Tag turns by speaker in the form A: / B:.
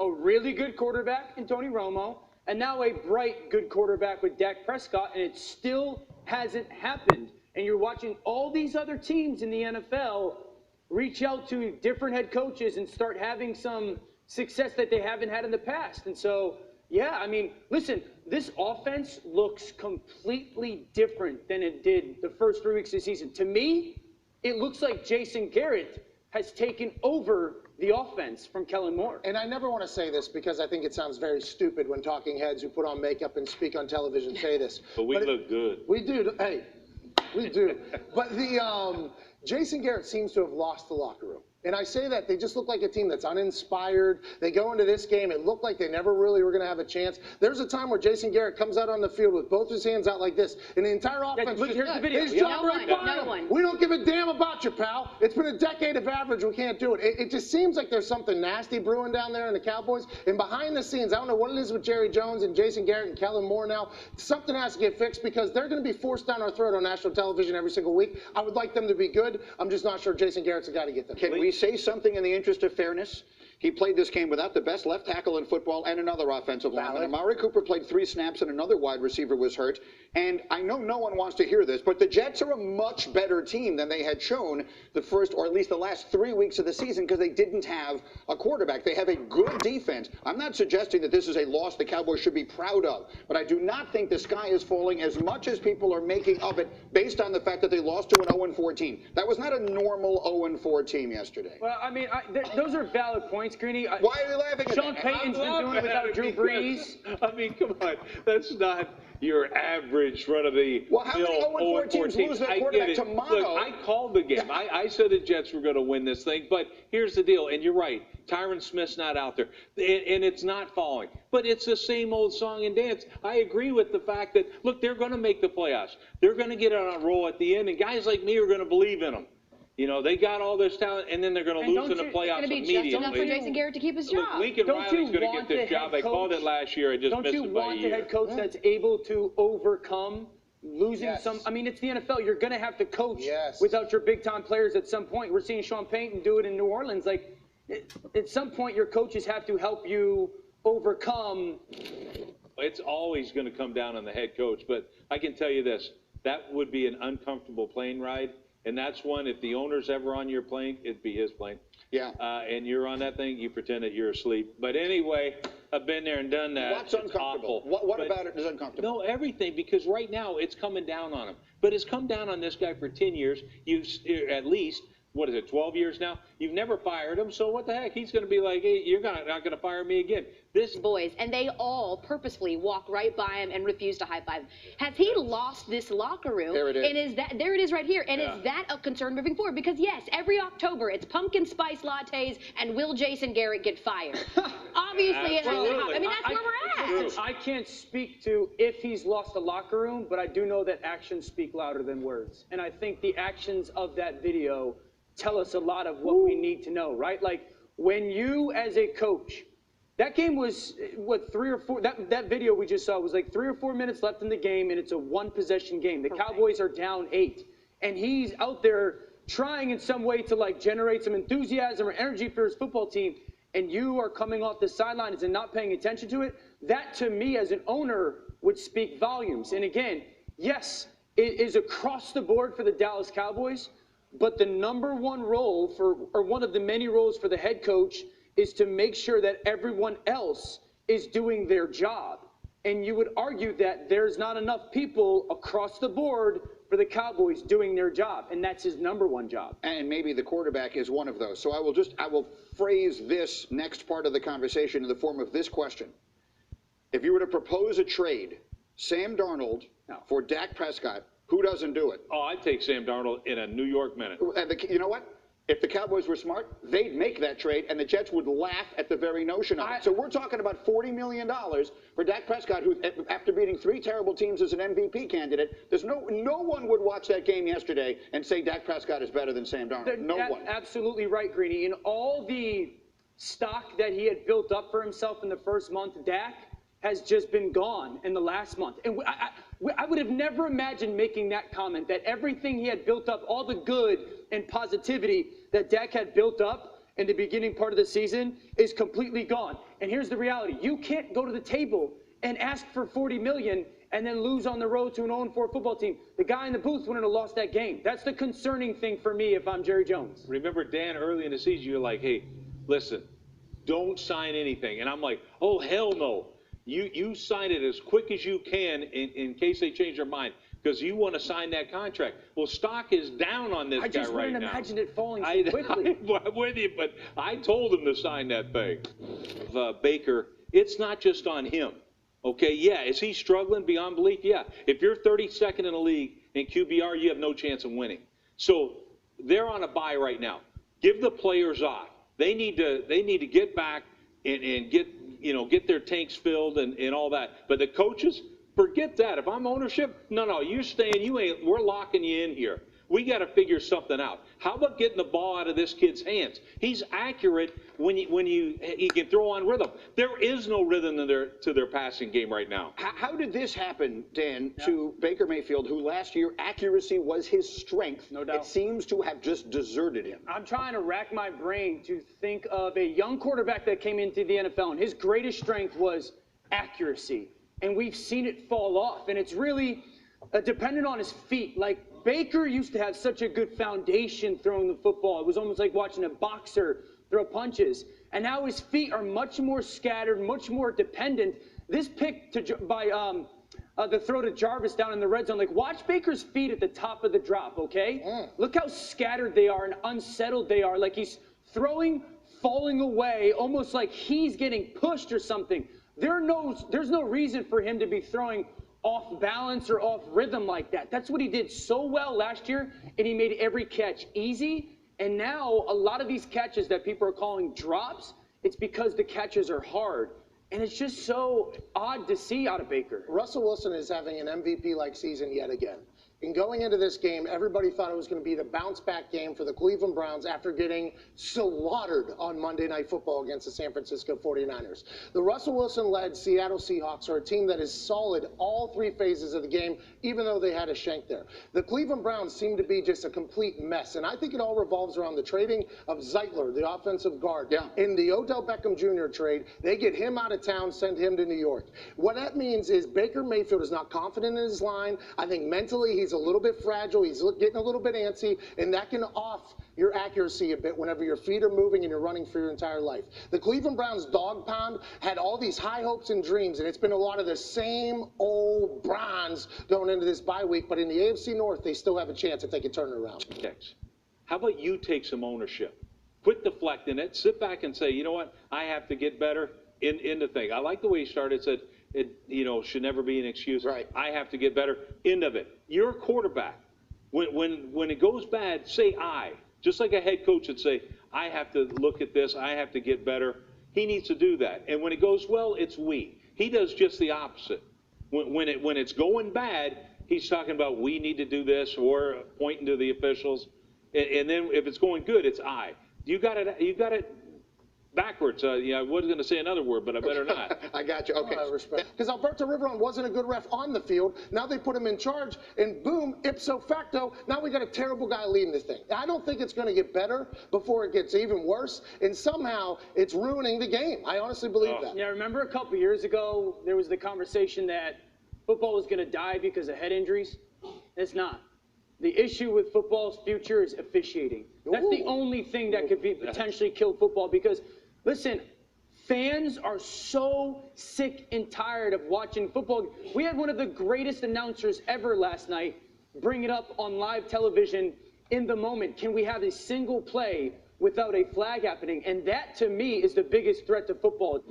A: a really good quarterback in Tony Romo, and now a bright, good quarterback with Dak Prescott, and it still hasn't happened. And you're watching all these other teams in the NFL reach out to different head coaches and start having some success that they haven't had in the past. And so, yeah, I mean, listen, this offense looks completely different than it did the first 3 weeks of the season. To me, it looks like Jason Garrett has taken over the offense from Kellen Moore.
B: And I never want to say this because I think it sounds very stupid when talking heads who put on makeup and speak on television say this.
C: But we look good.
B: We do. Hey, we do. But the Jason Garrett seems to have lost the locker room. And I say that they just look like a team that's uninspired. They go into this game, it looked like they never really were going to have a chance. There's a time where Jason Garrett comes out on the field with both his hands out like this, and the entire offense
A: look, here's the video.
B: his job right by him. We don't give a damn about you, pal. It's been a decade of average. We can't do it. It just seems like there's something nasty brewing down there in the Cowboys. And behind the scenes, I don't know what it is with Jerry Jones and Jason Garrett and Kellen Moore now. Something has to get fixed because they're going to be forced down our throat on national television every single week. I would like them to be good. I'm just not sure Jason Garrett's the guy to get them.
D: Can we say something in the interest of fairness? He played this game without the best left tackle in football and another offensive lineman. Amari Cooper played 3 snaps and another wide receiver was hurt. And I know no one wants to hear this, but the Jets are a much better team than they had shown the first, or at least the last 3 weeks of the season, because they didn't have a quarterback. They have a good defense. I'm not suggesting that this is a loss the Cowboys should be proud of, but I do not think the sky is falling as much as people are making of it based on the fact that they lost to an 0-4 team. That was not a normal 0-4 team yesterday.
A: Well, I mean, those are valid points, Greeny.
D: Why are you laughing at
A: Sean
D: that?
A: Payton's been doing it without Drew Brees.
C: I mean, come on. That's not your average run-of-the-mill
D: Well, how many 0-4 teams lose their quarterback to Mono?
C: Look, I called the game. I said the Jets were going to win this thing, but here's the deal, and you're right. Tyron Smith's not out there, and it's not falling. But it's the same old song and dance. I agree with the fact that, look, they're going to make the playoffs. They're going to get on a roll at the end, and guys like me are going to believe in them. You know, they got all this talent, and then they're going to lose in the playoffs immediately.
E: It's going to be just enough for Jason Garrett to keep his job.
C: Look, Lincoln Riley's going to get this job. I called it last year. I just missed it by a year.
A: Don't you want the head coach that's able to overcome losing some? I mean, it's the NFL. You're going to have to coach without your big-time players at some point. We're seeing Sean Payton do it in New Orleans. Like, at some point, your coaches have to help you overcome.
C: It's always going to come down on the head coach, but I can tell you this. That would be an uncomfortable plane ride. And that's one, if the owner's ever on your plane, it'd be his plane.
D: Yeah.
C: And you're on that thing, you pretend that you're asleep. But anyway, I've been there and done that.
D: What's uncomfortable? What about it is uncomfortable?
C: No, everything, because right now it's coming down on him. But it's come down on this guy for 10 years. You've at least, what is it, 12 years now? You've never fired him, so what the heck? He's going to be like, hey, you're not going to fire me again. This
E: boys, and they all purposefully walk right by him and refuse to high five him. Has he lost this locker room?
D: There it is.
E: And is that there it is right here? And is that a concern moving forward? Because yes, every October it's pumpkin spice lattes and will Jason Garrett get fired? Obviously, it hasn't happened. I mean, that's where we're at.
A: I can't speak to if he's lost the locker room, but I do know that actions speak louder than words. And I think the actions of that video tell us a lot of what we need to know, right? Like, when you, as a coach, that game was, what, 3 or 4, that video we just saw was like 3 or 4 minutes left in the game, and it's a one-possession game. The Cowboys are down 8, and he's out there trying in some way to, like, generate some enthusiasm or energy for his football team, and you are coming off the sidelines and not paying attention to it. That, to me, as an owner, would speak volumes. And again, yes, it is across the board for the Dallas Cowboys, but the number one role for, or one of the many roles for the head coach is to make sure that everyone else is doing their job. And you would argue that there's not enough people across the board for the Cowboys doing their job, and that's his number one job.
D: And maybe the quarterback is one of those. So I will phrase this next part of the conversation in the form of this question. If you were to propose a trade, Sam Darnold for Dak Prescott, who doesn't do it?
C: Oh, I'd take Sam Darnold in a New York minute.
D: And you know what? If the Cowboys were smart, they'd make that trade, and the Jets would laugh at the very notion of it. So we're talking about $40 million for Dak Prescott, who, after beating 3 terrible teams as an MVP candidate, there's no one would watch that game yesterday and say Dak Prescott is better than Sam Darnold. No one.
A: Absolutely right, Greeny. In all the stock that he had built up for himself in the first month, Dak has just been gone in the last month. And I would have never imagined making that comment, that everything he had built up, all the good and positivity that Dak had built up, in the beginning part of the season is completely gone. And here's the reality. You can't go to the table and ask for $40 million and then lose on the road to an 0-4 football team. The guy in the booth wouldn't have lost that game. That's the concerning thing for me if I'm Jerry Jones.
C: Remember, Dan, early in the season, you're like, hey, listen, don't sign anything. And I'm like, oh, hell no. You sign it as quick as you can in case they change their mind, because you want to sign that contract. Well, stock is down on this guy right now.
A: I just wouldn't imagine it falling so quickly.
C: I'm with you, but I told him to sign that thing. Baker, it's not just on him. Okay, yeah, is he struggling beyond belief? Yeah. If you're 32nd in the league in QBR, you have no chance of winning. So they're on a bye right now. Give the players off. They need to get back and get their tanks filled and all that. But the coaches, forget that. If I'm ownership, no, you're staying. We're locking you in here. We got to figure something out. How about getting the ball out of this kid's hands? He's accurate when he can throw on rhythm. There is no rhythm to their passing game right now.
D: How did this happen, Dan, to Baker Mayfield, who last year accuracy was his strength?
A: No doubt.
D: It seems to have just deserted him.
A: I'm trying to rack my brain to think of a young quarterback that came into the NFL, and his greatest strength was accuracy. And we've seen it fall off, and it's really dependent on his feet. Like, Baker used to have such a good foundation throwing the football. It was almost like watching a boxer throw punches. And now his feet are much more scattered, much more dependent. This pick by the throw to Jarvis down in the red zone, like, watch Baker's feet at the top of the drop, okay? Look how scattered they are and unsettled they are. Like, he's throwing, falling away, almost like he's getting pushed or something. There's no reason for him to be throwing off balance or off rhythm like that. That's what he did so well last year, and he made every catch easy. And now a lot of these catches that people are calling drops, it's because the catches are hard. And it's just so odd to see out of Baker.
B: Russell Wilson is having an MVP-like season yet again. And going into this game, everybody thought it was going to be the bounce-back game for the Cleveland Browns after getting slaughtered on Monday Night Football against the San Francisco 49ers. The Russell Wilson-led Seattle Seahawks are a team that is solid all three phases of the game, even though they had a shank there. The Cleveland Browns seem to be just a complete mess, and I think it all revolves around the trading of Zeitler, the offensive guard.
D: Yeah.
B: In the Odell Beckham Jr. trade, they get him out of town, send him to New York. What that means is Baker Mayfield is not confident in his line. I think mentally he's a little bit fragile. He's getting a little bit antsy, and that can off your accuracy a bit whenever your feet are moving and you're running for your entire life. The Cleveland Browns dog pound had all these high hopes and dreams, and it's been a lot of the same old Browns going into this bye week, but in the AFC North, they still have a chance if they can turn it around.
C: How about you take some ownership? Quit deflecting it. Sit back and say, you know what? I have to get better in the thing. I like the way he started. Said, it should never be an excuse.
D: Right.
C: I have to get better. End of it. You're a quarterback. When it goes bad, say I. Just like a head coach would say, I have to look at this. I have to get better. He needs to do that. And when it goes well, it's we. He does just the opposite. When it's going bad, he's talking about we need to do this or pointing to the officials. And then if it's going good, it's I. You got it backwards. I was going to say another word, but I better not.
D: I got you. Okay.
B: Because Alberto Riveron wasn't a good ref on the field. Now they put him in charge, and boom, ipso facto, now we got a terrible guy leading this thing. I don't think it's going to get better before it gets even worse, and somehow it's ruining the game. I honestly believe that.
A: Yeah, remember a couple years ago, there was the conversation that football was going to die because of head injuries? It's not. The issue with football's future is officiating. That's the only thing that could be potentially kill football because, listen, fans are so sick and tired of watching football. We had one of the greatest announcers ever last night bring it up on live television in the moment. Can we have a single play without a flag happening? And that, to me, is the biggest threat to football.